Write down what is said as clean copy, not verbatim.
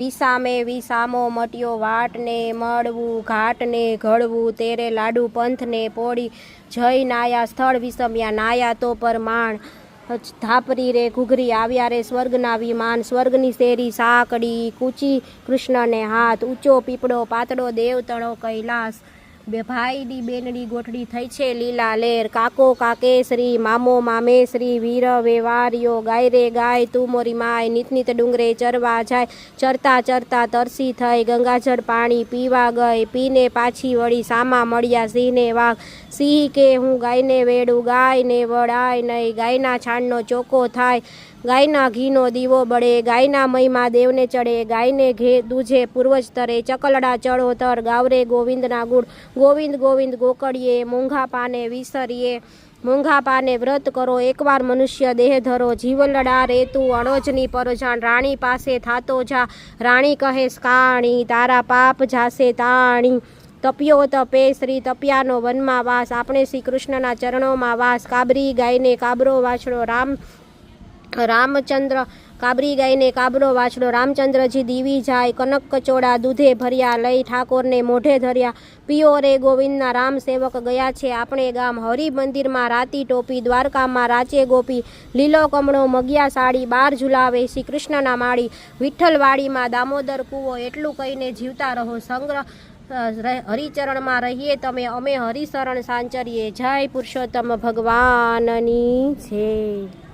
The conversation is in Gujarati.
વિસામે વિસામો મટ્યો વાટને મળવું ઘાટને ઘડવું તેરે લાડુ પંથને પોળી જય નાયા સ્થળ વિસમ્યા નાયા તો પરમાણ ધાપરી રે ઘૂઘરી આવ્યા રે સ્વર્ગના વિમાન સ્વર્ગની શેરી સાકડી કૂચી કૃષ્ણને હાથ ઊંચો પીપળો પાતળો દેવતળો કૈલાસ બે ભાઈની બેનડી ગોઠડી થઈ છે લીલા લેર કાકો કાકેશ્રી મામો મામેશ્રી વીર વેવારીઓ ગાય રે ગાય તું મોરી માય નીત નીત ડુંગરે ચરવા જાય ચરતા ચરતા તરસી થઈ ગંગાજળ પાણી પીવા ગઈ પીને પાછી વળી સામા મળ્યા સિંહને વાઘ સિંહ કે હું ગાયને વેડું ગાયને વડાય નહીં ગાયના છાણનો ચોખ્ખો થાય ગાયના ઘીનો દીવો બળે ગાયના મહિમા દેવને ચડે ગાયને ઘે દૂજે પૂર્વજ તરે ચકલડા ચડો તર ગાવરે ગોવિંદના ગુણ ગોવિંદ ગોવિંદ ગોકળીએ મોંઘા પાને વિસરીએ મોંઘા પાને વ્રત કરો એકવાર મનુષ્ય દેહ ધરો જીવલડા રેતું અણોજની પરજાણ રાણી પાસે થાતો જા રાણી કહે કાણી તારા પાપ જાશે તાણી તપ્યો તપે શ્રી તપ્યાનો વનમાં વાસ આપણે શ્રી કૃષ્ણના ચરણોમાં વાસ કાબરી ગાયને કાબરો વાછડો રામચંદ્ર કાબરી ગાયને કાબરો વાછડો રામચંદ્રજી દીવી જાય કનક કચોડા દૂધે ભર્યા લઈ ઠાકોરને મોઢે ધર્યા પિયો રે ગોવિંદના રામ સેવક ગયા છે આપણે ગામ હરિ મંદિરમાં રાતી ટોપી દ્વારકામાં રાચે ગોપી લીલો કમળો મગિયા સાડી બાર ઝુલાવે શ્રી કૃષ્ણના માળી વિઠ્ઠલવાડીમાં દામોદર કૂવો એટલું કહીને જીવતા રહો સંગ્રહ હરિચરણમાં રહીએ તમે અમે હરિશરણ સાંચરીએ જય પુરુષોત્તમ ભગવાનની જય।